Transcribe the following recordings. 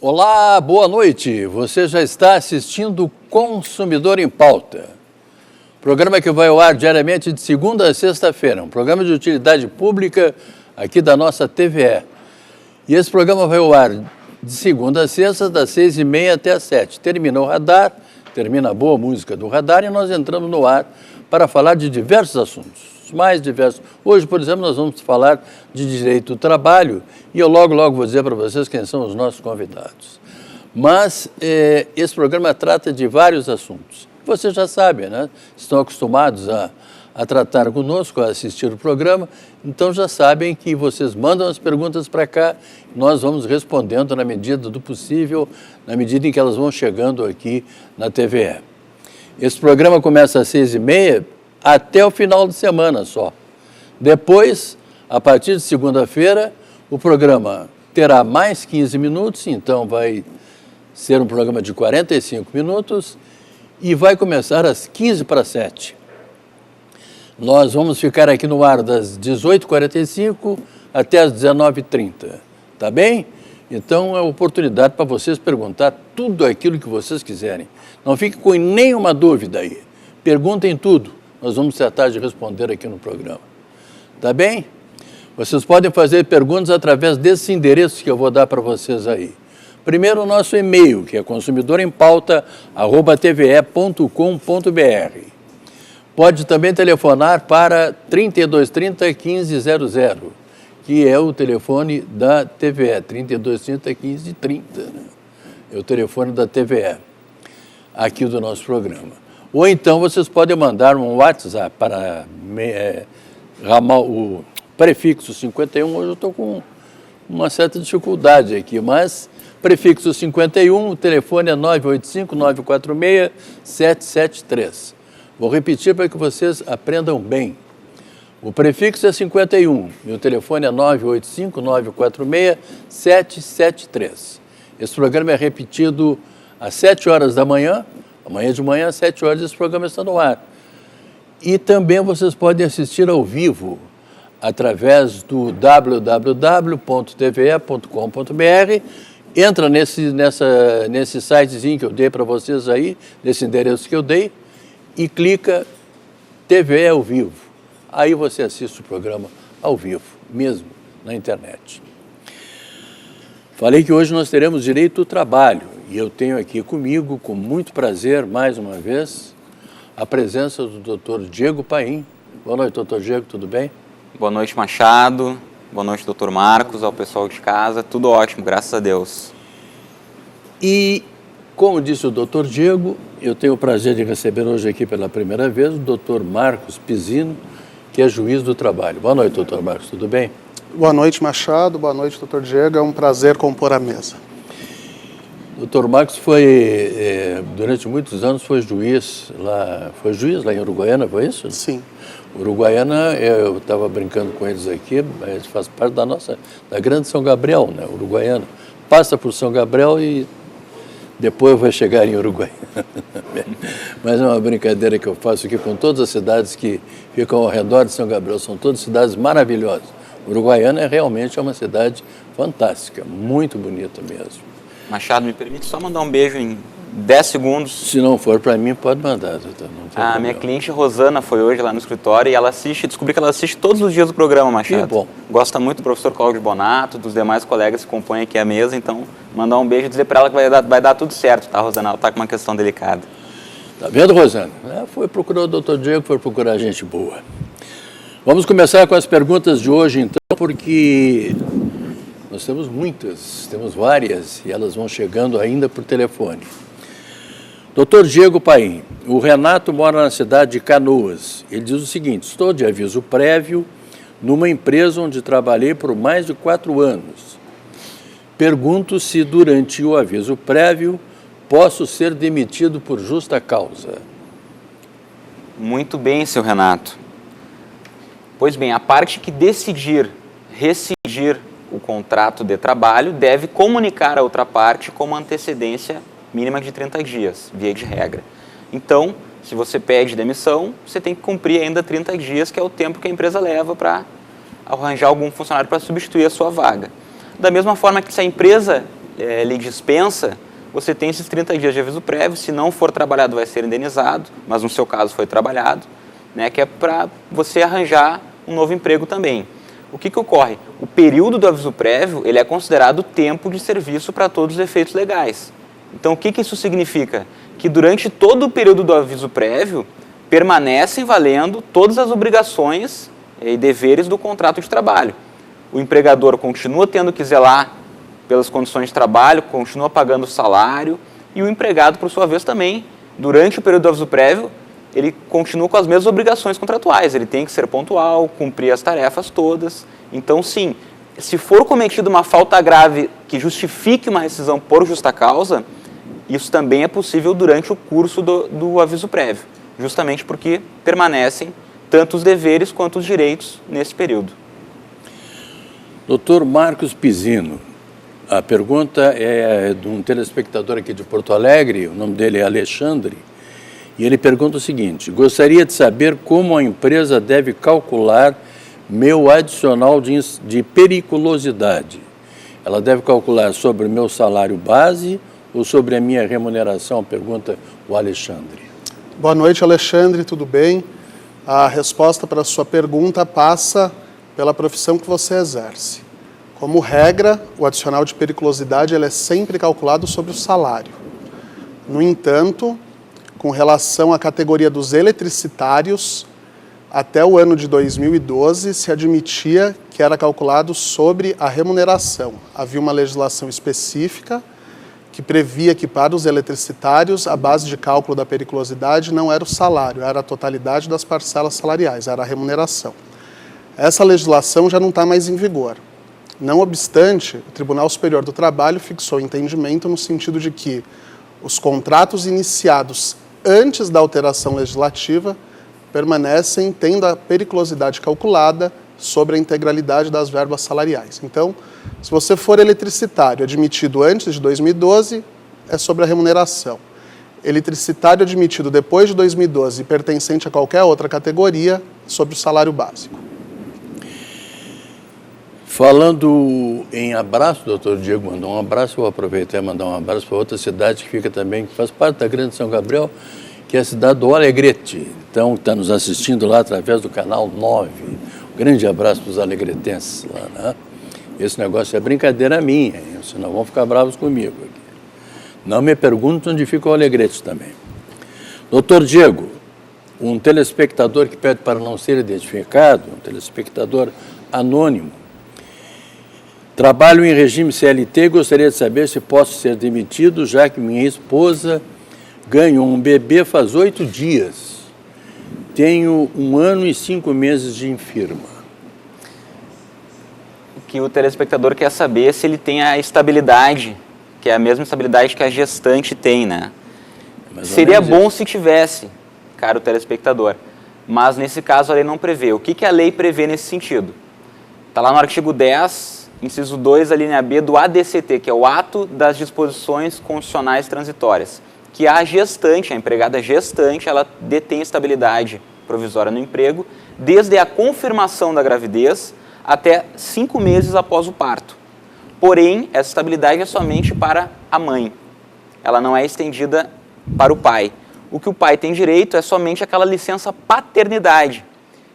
Olá, boa noite. Você já está assistindo Consumidor em Pauta. Programa que vai ao ar diariamente de segunda a sexta-feira. Um programa de utilidade pública aqui da nossa TVE. E esse programa vai ao ar de segunda a sexta, das 6h30 até as 7h. Termina o radar, termina a boa música do radar e nós entramos no ar para falar de diversos assuntos. Mais diversos. Hoje, por exemplo, nós vamos falar de direito do trabalho e eu logo vou dizer para vocês quem são os nossos convidados. Mas esse programa trata de vários assuntos. Vocês já sabem, né? Estão acostumados a tratar conosco, a assistir o programa, então já sabem que vocês mandam as perguntas para cá, nós vamos respondendo na medida do possível, na medida em que elas vão chegando aqui na TVE. Esse programa começa às 6h30, até o final de semana só. Depois, a partir de segunda-feira, o programa terá mais 15 minutos, então vai ser um programa de 45 minutos e vai começar às 6h45. Nós vamos ficar aqui no ar das 18h45 até as 19h30, tá bem? Então é oportunidade para vocês perguntar tudo aquilo que vocês quiserem. Não fiquem com nenhuma dúvida aí. Perguntem tudo. Nós vamos tratar de responder aqui no programa. Tá bem? Vocês podem fazer perguntas através desses endereços que eu vou dar para vocês aí. Primeiro, o nosso e-mail, que é consumidorempauta@tve.com.br. Pode também telefonar para 3230 1500, que é o telefone da TVE, 3230 1530, né? É o telefone da TVE, aqui do nosso programa. Ou então vocês podem mandar um WhatsApp para o prefixo 51, hoje eu estou com uma certa dificuldade aqui, mas prefixo 51, o telefone é 985-946-773. Vou repetir para que vocês aprendam bem. O prefixo é 51 e o telefone é 985-946-773. Esse programa é repetido às 7 horas da manhã. Amanhã de manhã, às 7 horas, esse programa está no ar. E também vocês podem assistir ao vivo através do www.tve.com.br. Entra nesse sitezinho que eu dei para vocês aí, nesse endereço que eu dei, e clica TV ao vivo. Aí você assiste o programa ao vivo, mesmo na internet. Falei que hoje nós teremos direito do trabalho. E eu tenho aqui comigo, com muito prazer, mais uma vez, a presença do Dr. Diego Paim. Boa noite, Dr. Diego, tudo bem? Boa noite, Machado. Boa noite, Dr. Marcos, ao pessoal de casa. Tudo ótimo, graças a Deus. E, como disse o Dr. Diego, eu tenho o prazer de receber hoje aqui pela primeira vez o Dr. Marcos Pizzino, que é juiz do trabalho. Boa noite, Dr. Marcos, tudo bem? Boa noite, Machado. Boa noite, Dr. Diego. É um prazer compor a mesa. Dr. Marcos durante muitos anos foi juiz lá em Uruguaiana, foi isso? Sim. Uruguaiana, eu estava brincando com eles aqui, mas faz parte da grande São Gabriel, né? Uruguaiana. Passa por São Gabriel e depois vai chegar em Uruguaiana. Mas é uma brincadeira que eu faço aqui com todas as cidades que ficam ao redor de São Gabriel, são todas cidades maravilhosas. Uruguaiana realmente é uma cidade fantástica, muito bonita mesmo. Machado, me permite só mandar um beijo em 10 segundos. Se não for para mim, pode mandar. A minha cliente Rosana foi hoje lá no escritório e ela descobri que ela assiste todos os dias do programa, Machado. Que bom. Gosta muito do professor Cláudio Bonato, dos demais colegas que compõem aqui a mesa, então mandar um beijo e dizer para ela que vai dar tudo certo, tá, Rosana? Ela está com uma questão delicada. Tá vendo, Rosana? Foi procurar o Dr. Diego, foi procurar gente boa. Vamos começar com as perguntas de hoje, então, porque nós temos muitas, temos várias, e elas vão chegando ainda por telefone. Dr. Diego Paim, o Renato mora na cidade de Canoas. Ele diz o seguinte: estou de aviso prévio numa empresa onde trabalhei por mais de 4 anos. Pergunto se durante o aviso prévio posso ser demitido por justa causa. Muito bem, seu Renato. Pois bem, a parte que decidir rescindir o contrato de trabalho deve comunicar a outra parte com uma antecedência mínima de 30 dias, via de regra. Então, se você pede demissão, você tem que cumprir ainda 30 dias, que é o tempo que a empresa leva para arranjar algum funcionário para substituir a sua vaga. Da mesma forma que se a empresa lhe dispensa, você tem esses 30 dias de aviso prévio. Se não for trabalhado, vai ser indenizado, mas no seu caso foi trabalhado, né, que é para você arranjar um novo emprego também. O que ocorre? O período do aviso prévio, ele é considerado tempo de serviço para todos os efeitos legais. Então, o que isso significa? Que durante todo o período do aviso prévio, permanecem valendo todas as obrigações e deveres do contrato de trabalho. O empregador continua tendo que zelar pelas condições de trabalho, continua pagando o salário, e o empregado, por sua vez, também, durante o período do aviso prévio, ele continua com as mesmas obrigações contratuais, ele tem que ser pontual, cumprir as tarefas todas. Então, sim, se for cometida uma falta grave que justifique uma rescisão por justa causa, isso também é possível durante o curso do aviso prévio, justamente porque permanecem tanto os deveres quanto os direitos nesse período. Doutor Marcos Pisino, a pergunta é de um telespectador aqui de Porto Alegre, o nome dele é Alexandre, e ele pergunta o seguinte: gostaria de saber como a empresa deve calcular meu adicional de periculosidade. Ela deve calcular sobre o meu salário base ou sobre a minha remuneração? Pergunta o Alexandre. Boa noite, Alexandre, tudo bem? A resposta para a sua pergunta passa pela profissão que você exerce. Como regra, o adicional de periculosidade ele é sempre calculado sobre o salário. No entanto, com relação à categoria dos eletricitários, até o ano de 2012 se admitia que era calculado sobre a remuneração. Havia uma legislação específica que previa que para os eletricitários a base de cálculo da periculosidade não era o salário, era a totalidade das parcelas salariais, era a remuneração. Essa legislação já não está mais em vigor. Não obstante, o Tribunal Superior do Trabalho fixou entendimento no sentido de que os contratos iniciados antes da alteração legislativa permanecem tendo a periculosidade calculada sobre a integralidade das verbas salariais. Então, se você for eletricitário admitido antes de 2012, é sobre a remuneração. Eletricitário admitido depois de 2012 e pertencente a qualquer outra categoria, sobre o salário básico. Falando em abraço, o doutor Diego mandou um abraço, eu vou aproveitar e mandar um abraço para outra cidade que fica também, que faz parte da Grande São Gabriel, que é a cidade do Alegrete. Então, está nos assistindo lá através do canal 9. Um grande abraço para os alegretenses lá, né? Esse negócio é brincadeira minha, hein? Senão vão ficar bravos comigo aqui. Não me perguntem onde fica o Alegrete também. Doutor Diego, um telespectador que pede para não ser identificado, um telespectador anônimo, trabalho em regime CLT e gostaria de saber se posso ser demitido, já que minha esposa ganhou um bebê faz 8 dias. Tenho 1 ano e 5 meses de infirma. O que o telespectador quer saber é se ele tem a estabilidade, que é a mesma estabilidade que a gestante tem, né? Seria bom se tivesse, caro telespectador, mas nesse caso a lei não prevê. O que a lei prevê nesse sentido? Está lá no artigo 10, inciso 2, a linha B do ADCT, que é o Ato das Disposições Constitucionais Transitórias, que a gestante, a empregada gestante, ela detém estabilidade provisória no emprego desde a confirmação da gravidez até 5 meses após o parto. Porém, essa estabilidade é somente para a mãe. Ela não é estendida para o pai. O que o pai tem direito é somente aquela licença paternidade,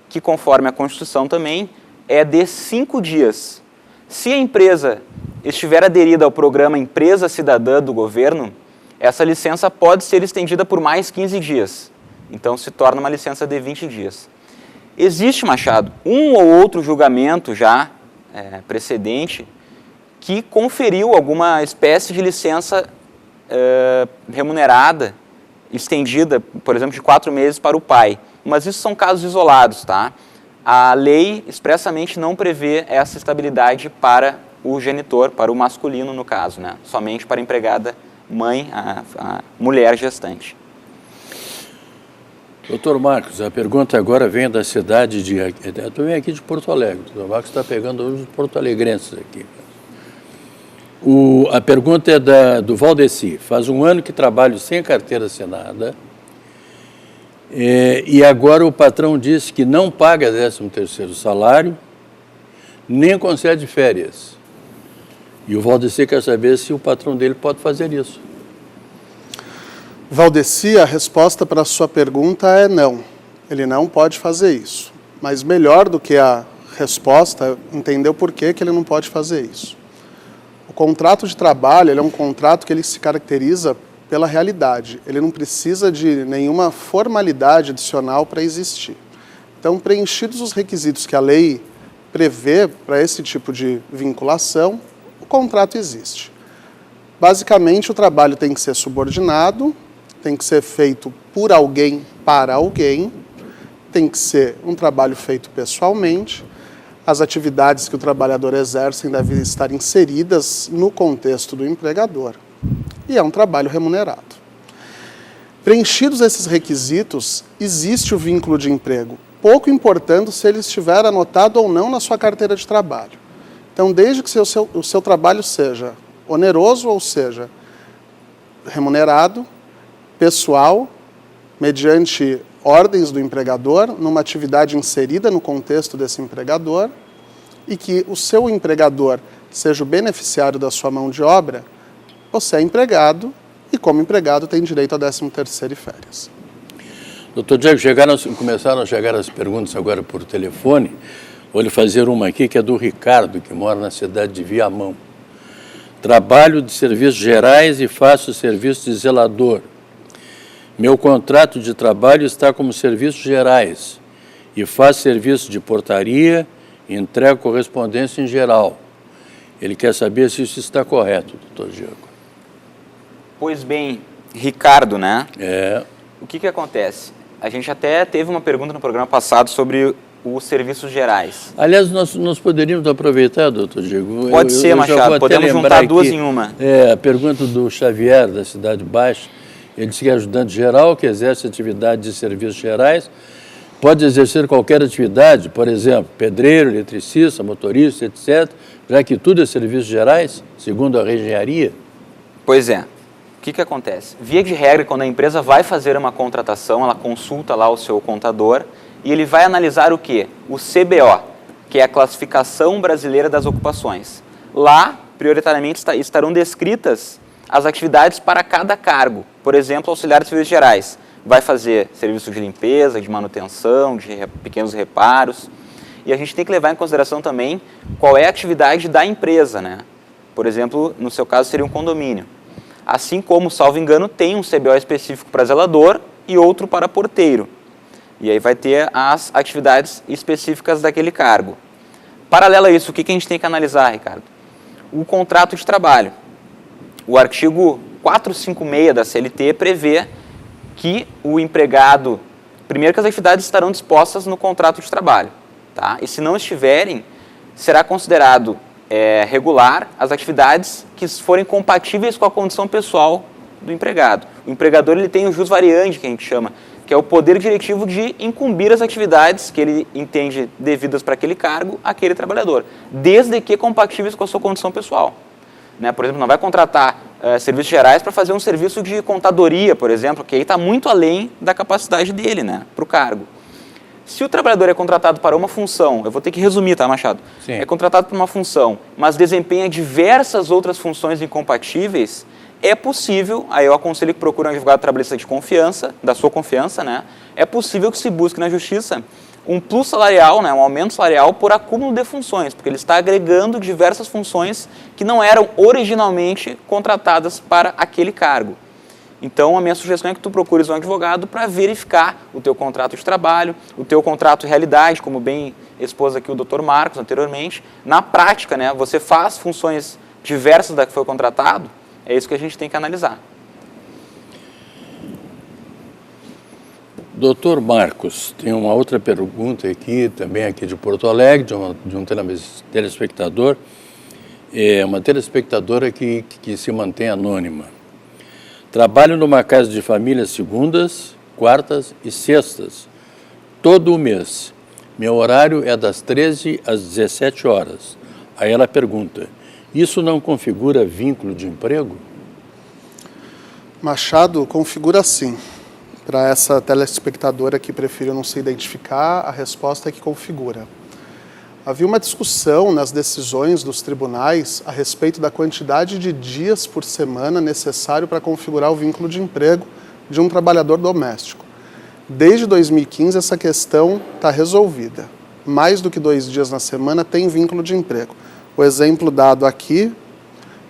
que conforme a Constituição também é de 5 dias. Se a empresa estiver aderida ao programa Empresa Cidadã do governo, essa licença pode ser estendida por mais 15 dias. Então, se torna uma licença de 20 dias. Existe, Machado, um ou outro julgamento já precedente que conferiu alguma espécie de licença remunerada, estendida, por exemplo, de 4 meses para o pai. Mas isso são casos isolados, tá? A lei expressamente não prevê essa estabilidade para o genitor, para o masculino no caso, né? Somente para a empregada mãe, a mulher gestante. Doutor Marcos, a pergunta agora vem da cidade de... Eu também aqui de Porto Alegre. O doutor Marcos está pegando hoje os porto-alegrenses aqui. A pergunta é do Valdeci. Faz 1 ano que trabalho sem carteira assinada e agora o patrão disse que não paga 13º salário, nem concede férias. E o Valdeci quer saber se o patrão dele pode fazer isso. Valdeci, a resposta para a sua pergunta é não. Ele não pode fazer isso. Mas melhor do que a resposta, entender o porquê que ele não pode fazer isso. O contrato de trabalho ele é um contrato que ele se caracteriza pela realidade. Ele não precisa de nenhuma formalidade adicional para existir. Então, preenchidos os requisitos que a lei prevê para esse tipo de vinculação, o contrato existe. Basicamente, o trabalho tem que ser subordinado, tem que ser feito por alguém para alguém, tem que ser um trabalho feito pessoalmente, as atividades que o trabalhador exerce devem estar inseridas no contexto do empregador e é um trabalho remunerado. Preenchidos esses requisitos, existe o vínculo de emprego, pouco importando se ele estiver anotado ou não na sua carteira de trabalho. Então, desde que o seu trabalho seja oneroso ou seja remunerado, pessoal, mediante ordens do empregador, numa atividade inserida no contexto desse empregador, e que o seu empregador seja o beneficiário da sua mão de obra, você é empregado e, como empregado, tem direito a 13º e férias. Doutor Diego, começaram a chegar as perguntas agora por telefone. Vou lhe fazer uma aqui que é do Ricardo, que mora na cidade de Viamão. Trabalho de serviços gerais e faço serviço de zelador. Meu contrato de trabalho está como serviços gerais e faço serviço de portaria e entrego correspondência em geral. Ele quer saber se isso está correto, doutor Diego. Pois bem, Ricardo, né? O que acontece? A gente até teve uma pergunta no programa passado sobre os serviços gerais. Aliás, nós poderíamos aproveitar, doutor Diego. Pode ser, Machado, podemos juntar duas em uma. A pergunta do Xavier, da Cidade Baixa. Ele disse que é ajudante geral, que exerce atividade de serviços gerais, pode exercer qualquer atividade, por exemplo, pedreiro, eletricista, motorista, etc., já que tudo é serviços gerais, segundo a engenharia? Pois é. O que acontece? Via de regra, quando a empresa vai fazer uma contratação, ela consulta lá o seu contador e ele vai analisar o quê? O CBO, que é a Classificação Brasileira das Ocupações. Lá, prioritariamente, estarão descritas as atividades para cada cargo. Por exemplo, auxiliar de serviços gerais. Vai fazer serviço de limpeza, de manutenção, de pequenos reparos. E a gente tem que levar em consideração também qual é a atividade da empresa, né? Por exemplo, no seu caso seria um condomínio. Assim como, salvo engano, tem um CBO específico para zelador e outro para porteiro. E aí vai ter as atividades específicas daquele cargo. Paralelo a isso, o que a gente tem que analisar, Ricardo? O contrato de trabalho. O artigo 456 da CLT prevê que o empregado, primeiro que as atividades estarão dispostas no contrato de trabalho, tá? E se não estiverem, será considerado regular as atividades que forem compatíveis com a condição pessoal do empregado. O empregador ele tem o jus variandi, que a gente chama, que é o poder diretivo de incumbir as atividades que ele entende devidas para aquele cargo àquele trabalhador, desde que compatíveis com a sua condição pessoal. Né? Por exemplo, não vai contratar serviços gerais para fazer um serviço de contadoria, por exemplo, que aí está muito além da capacidade dele, né, para o cargo. Se o trabalhador é contratado para uma função, eu vou ter que resumir, tá, Machado? Sim. É contratado para uma função, mas desempenha diversas outras funções incompatíveis, é possível, aí eu aconselho que procure um advogado trabalhista de confiança, da sua confiança, né? É possível que se busque na justiça um plus salarial, né, um aumento salarial por acúmulo de funções, porque ele está agregando diversas funções que não eram originalmente contratadas para aquele cargo. Então, a minha sugestão é que tu procures um advogado para verificar o teu contrato de trabalho, o teu contrato de realidade, como bem expôs aqui o Dr. Marcos anteriormente. Na prática, né, você faz funções diversas da que foi contratado, é isso que a gente tem que analisar. Doutor Marcos, tem uma outra pergunta aqui, também aqui de Porto Alegre, de um telespectador, uma telespectadora que se mantém anônima. Trabalho numa casa de família segundas, quartas e sextas, todo o mês. Meu horário é das 13 às 17 horas. Aí ela pergunta, isso não configura vínculo de emprego? Machado, configura sim. Para essa telespectadora que prefere não se identificar, a resposta é que configura. Havia uma discussão nas decisões dos tribunais a respeito da quantidade de dias por semana necessário para configurar o vínculo de emprego de um trabalhador doméstico. Desde 2015, essa questão está resolvida. Mais do que 2 dias na semana tem vínculo de emprego. O exemplo dado aqui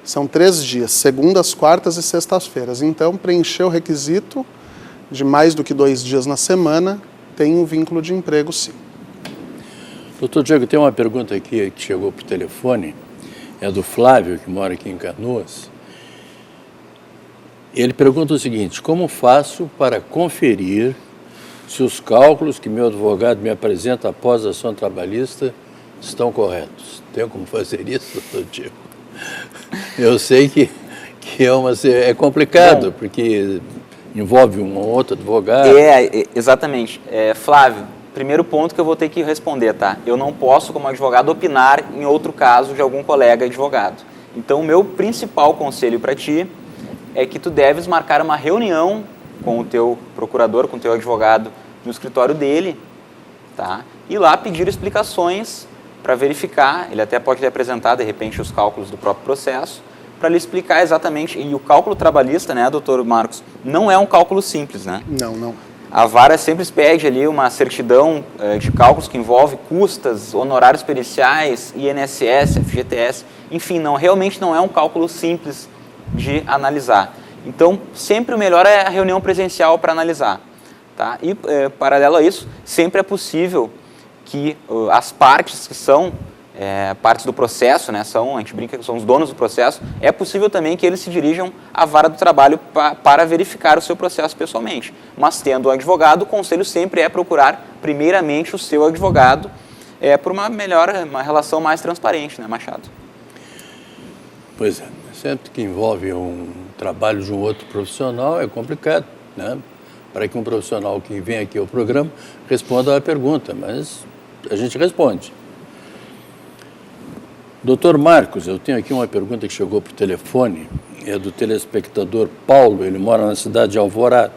são 3 dias, segundas, quartas e sextas-feiras. Então, preencheu o requisito de mais do que 2 dias na semana, tem um vínculo de emprego, sim. Doutor Diego, tem uma pergunta aqui que chegou por telefone, é do Flávio, que mora aqui em Canoas. Ele pergunta o seguinte: como faço para conferir se os cálculos que meu advogado me apresenta após a ação trabalhista estão corretos? Tem como fazer isso, doutor Diego? Eu sei que é complicado, porque envolve um ou outro advogado. Exatamente. Flávio, primeiro ponto que eu vou ter que responder, tá? Eu não posso, como advogado, opinar em outro caso de algum colega advogado. Então, o meu principal conselho para ti é que tu deves marcar uma reunião com o teu procurador, com o teu advogado no escritório dele, tá? E lá pedir explicações para verificar, ele até pode lhe apresentar, de repente, os cálculos do próprio processo, para lhe explicar exatamente. E o cálculo trabalhista, né, doutor Marcos, não é um cálculo simples, né? Não. A vara sempre pede ali uma certidão de cálculos que envolve custas, honorários periciais, INSS, FGTS, enfim, realmente não é um cálculo simples de analisar. Então, sempre o melhor é a reunião presencial para analisar. Tá? E, paralelo a isso, sempre é possível que as partes que são partes do processo, né, a gente brinca que são os donos do processo, é possível também que eles se dirijam à vara do trabalho para verificar o seu processo pessoalmente. Mas, tendo um advogado, o conselho sempre é procurar, primeiramente, o seu advogado por uma relação mais transparente, né, Machado? Pois é, sempre que envolve um trabalho de um outro profissional é complicado, né? Para que um profissional que vem aqui ao programa responda à pergunta, mas a gente responde. Doutor Marcos, eu tenho aqui uma pergunta que chegou por telefone, é do telespectador Paulo, ele mora na cidade de Alvorada.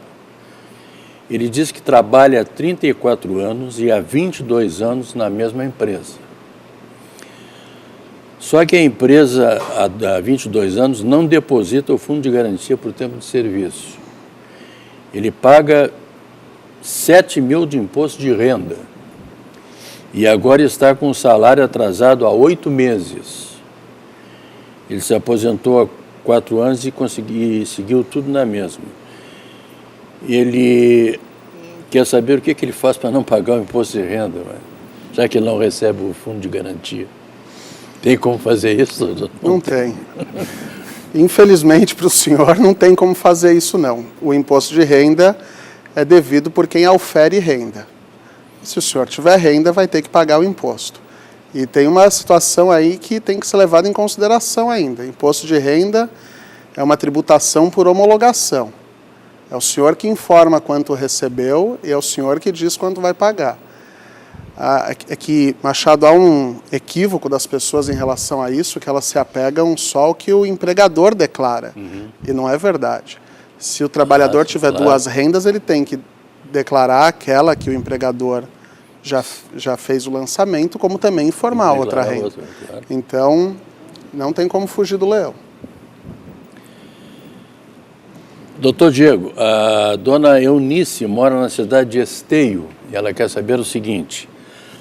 Ele diz que trabalha há 34 anos e há 22 anos na mesma empresa. Só que a empresa, há 22 anos, não deposita o fundo de garantia por tempo de serviço. Ele paga 7 mil de imposto de renda e agora está com o salário atrasado há 8 meses. Ele se aposentou há 4 anos e seguiu tudo na mesma. Ele quer saber o que ele faz para não pagar o imposto de renda, já que ele não recebe o fundo de garantia. Tem como fazer isso, doutor? Não tem. Infelizmente, para o senhor, não tem como fazer isso, não. O imposto de renda é devido por quem aufere renda. Se o senhor tiver renda, vai ter que pagar o imposto. E tem uma situação aí que tem que ser levada em consideração ainda. Imposto de renda é uma tributação por homologação. É o senhor que informa quanto recebeu e é o senhor que diz quanto vai pagar. É que, Machado, há um equívoco das pessoas em relação a isso, que elas se apegam só ao que o empregador declara. E não é verdade. Se o trabalhador tiver duas rendas, ele tem que declarar aquela que o empregador já fez o lançamento, como também informar a outra renda. Claro. Então, não tem como fugir do leão. Doutor Diego, a dona Eunice mora na cidade de Esteio e ela quer saber o seguinte: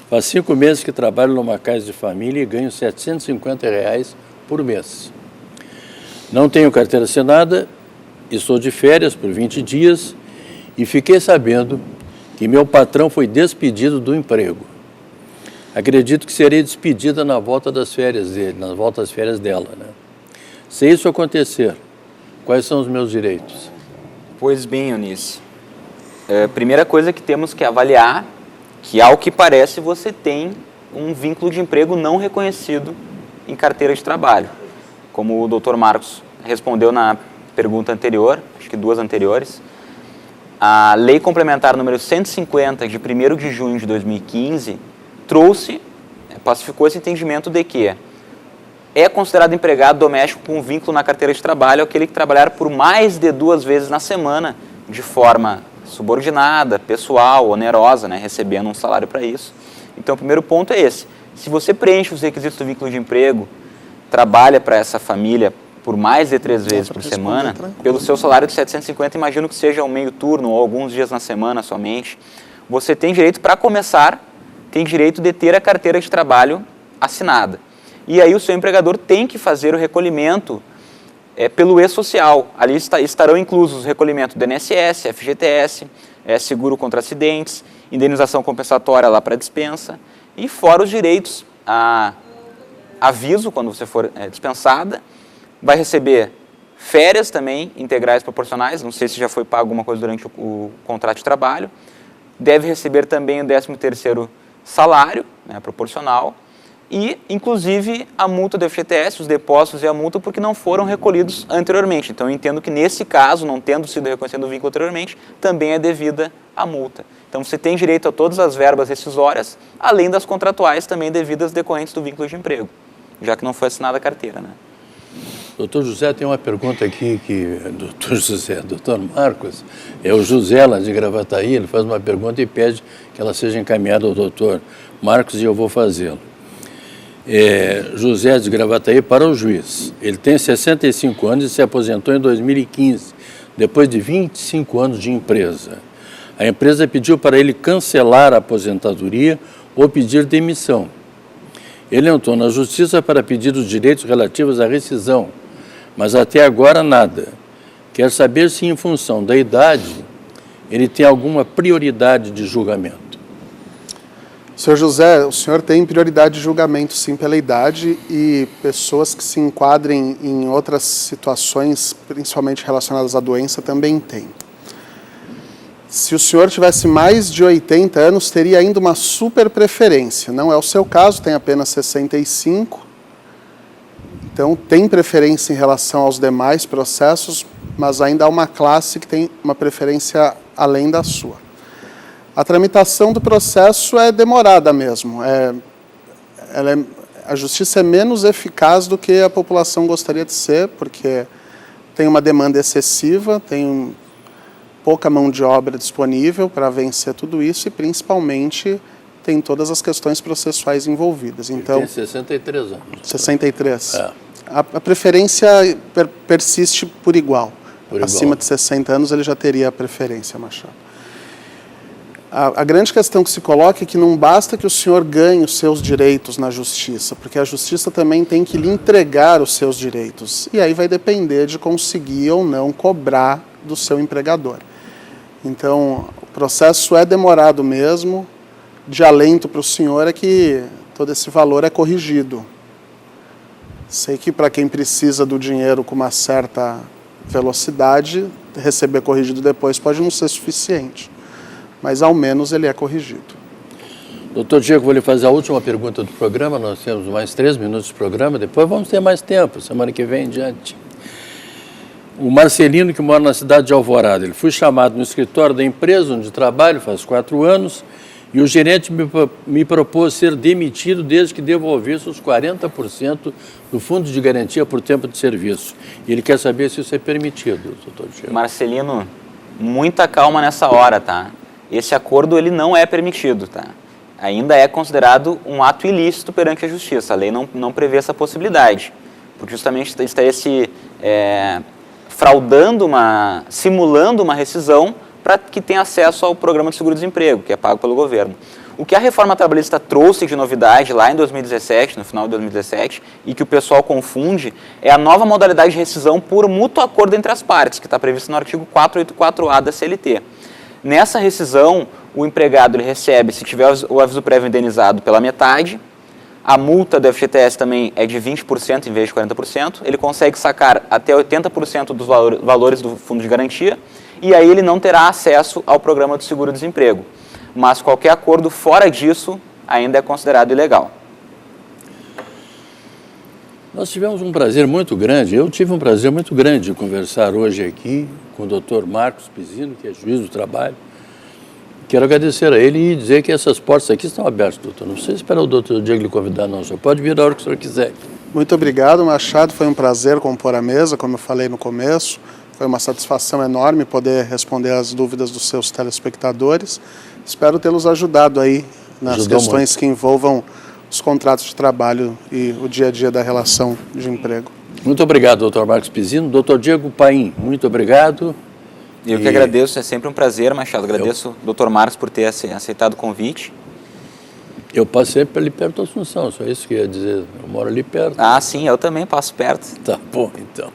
faz 5 meses que trabalho numa casa de família e ganho R$ 750 por mês. Não tenho carteira assinada, estou de férias por 20 dias e fiquei sabendo que meu patrão foi despedido do emprego. Acredito que serei despedida na volta das férias dele, na volta das férias dela, né? Se isso acontecer, quais são os meus direitos? Pois bem, Eunice, primeira coisa que temos que avaliar, que ao que parece você tem um vínculo de emprego não reconhecido em carteira de trabalho. Como o doutor Marcos respondeu na pergunta anterior, acho que 2 anteriores, a Lei Complementar número 150, de 1º de junho de 2015, pacificou esse entendimento de que é considerado empregado doméstico com vínculo na carteira de trabalho aquele que trabalhar por mais de 2 vezes na semana, de forma subordinada, pessoal, onerosa, né, recebendo um salário para isso. Então, o primeiro ponto é esse. Se você preenche os requisitos do vínculo de emprego, trabalha para essa família por mais de 3 vezes por semana, pelo seu salário de 750, imagino que seja um meio turno ou alguns dias na semana somente, você tem direito, para começar, tem direito de ter a carteira de trabalho assinada. E aí o seu empregador tem que fazer o recolhimento pelo e-social. Ali estarão inclusos o recolhimento do INSS, FGTS, seguro contra acidentes, indenização compensatória lá para dispensa, e fora os direitos a aviso quando você for dispensada, vai receber férias também, integrais proporcionais, não sei se já foi pago alguma coisa durante o contrato de trabalho, deve receber também o 13º salário, né, proporcional, e, inclusive, a multa do FGTS, os depósitos e a multa, porque não foram recolhidos anteriormente. Então, eu entendo que, nesse caso, não tendo sido reconhecido o vínculo anteriormente, também é devida a multa. Então, você tem direito a todas as verbas rescisórias, além das contratuais também devidas decorrentes do vínculo de emprego, já que não foi assinada a carteira, né? Doutor José, tem uma pergunta aqui doutor Marcos, é o José lá de Gravataí, ele faz uma pergunta e pede que ela seja encaminhada ao doutor Marcos e eu vou fazê-lo. José de Gravataí para o juiz. Ele tem 65 anos e se aposentou em 2015, depois de 25 anos de empresa. A empresa pediu para ele cancelar a aposentadoria ou pedir demissão. Ele entrou na justiça para pedir os direitos relativos à rescisão, mas até agora nada. Quer saber se, em função da idade, ele tem alguma prioridade de julgamento. Senhor José, o senhor tem prioridade de julgamento, sim, pela idade, e pessoas que se enquadrem em outras situações, principalmente relacionadas à doença, também têm. Se o senhor tivesse mais de 80 anos, teria ainda uma super preferência. Não é o seu caso, tem apenas 65. Então, tem preferência em relação aos demais processos, mas ainda há uma classe que tem uma preferência além da sua. A tramitação do processo é demorada mesmo. A justiça é menos eficaz do que a população gostaria de ser, porque tem uma demanda excessiva, tem pouca mão de obra disponível para vencer tudo isso e, principalmente, tem todas as questões processuais envolvidas. Então, ele tem 63 anos. 63. A preferência persiste por igual. Acima de 60 anos ele já teria a preferência, Machado. A grande questão que se coloca é que não basta que o senhor ganhe os seus direitos na justiça, porque a justiça também tem que lhe entregar os seus direitos. E aí vai depender de conseguir ou não cobrar do seu empregador. Então, o processo é demorado mesmo. De alento para o senhor é que todo esse valor é corrigido. Sei que para quem precisa do dinheiro com uma certa velocidade, receber corrigido depois pode não ser suficiente. Mas ao menos ele é corrigido. Doutor Diego, vou lhe fazer a última pergunta do programa. Nós temos mais 3 minutos de programa, depois vamos ter mais tempo, semana que vem em diante. O Marcelino, que mora na cidade de Alvorada, ele foi chamado no escritório da empresa onde trabalho faz 4 anos e o gerente me propôs ser demitido desde que devolvesse os 40% do fundo de garantia por tempo de serviço. E ele quer saber se isso é permitido, doutor Diego. Marcelino, muita calma nessa hora, tá? Esse acordo ele não é permitido, tá? Ainda é considerado um ato ilícito perante a justiça. A lei não prevê essa possibilidade, porque justamente estaria se simulando uma rescisão para que tenha acesso ao programa de seguro-desemprego, que é pago pelo governo. O que a reforma trabalhista trouxe de novidade lá em 2017, no final de 2017, e que o pessoal confunde, é a nova modalidade de rescisão por mútuo acordo entre as partes, que está prevista no artigo 484-A da CLT. Nessa rescisão, o empregado ele recebe, se tiver o aviso prévio indenizado, pela metade. A multa do FGTS também é de 20% em vez de 40%. Ele consegue sacar até 80% dos valores do fundo de garantia e aí ele não terá acesso ao programa do seguro-desemprego. Mas qualquer acordo fora disso ainda é considerado ilegal. Nós tivemos um prazer muito grande, eu tive um prazer muito grande de conversar hoje aqui com o doutor Marcos Pizzino, que é juiz do trabalho. Quero agradecer a ele e dizer que essas portas aqui estão abertas, doutor. Não precisa esperar o doutor Diego lhe convidar, não. Só pode vir a hora que o senhor quiser. Muito obrigado, Machado. Foi um prazer compor a mesa, como eu falei no começo. Foi uma satisfação enorme poder responder às dúvidas dos seus telespectadores. Espero tê-los ajudado aí nas questões que envolvam os contratos de trabalho e o dia a dia da relação de emprego. Muito obrigado, doutor Marcos Pizino. Doutor Diego Paim, muito obrigado. Eu que agradeço, é sempre um prazer, Machado. Agradeço ao doutor Marcos por ter aceitado o convite. Eu passei ali perto da Assunção, só isso que eu ia dizer. Eu moro ali perto. Ah, sim, eu também passo perto. Tá bom, então.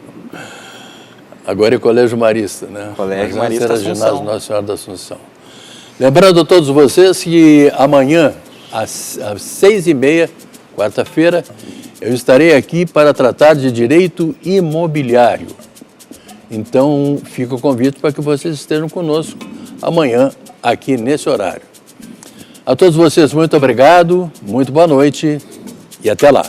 Agora é Colégio Marista, né? Colégio Mas antes Marista era Assunção. Ginásio Nossa Senhora da Assunção. Lembrando a todos vocês que amanhã, às 6h30, quarta-feira, eu estarei aqui para tratar de direito imobiliário. Então, fica o convite para que vocês estejam conosco amanhã, aqui nesse horário. A todos vocês, muito obrigado, muito boa noite e até lá.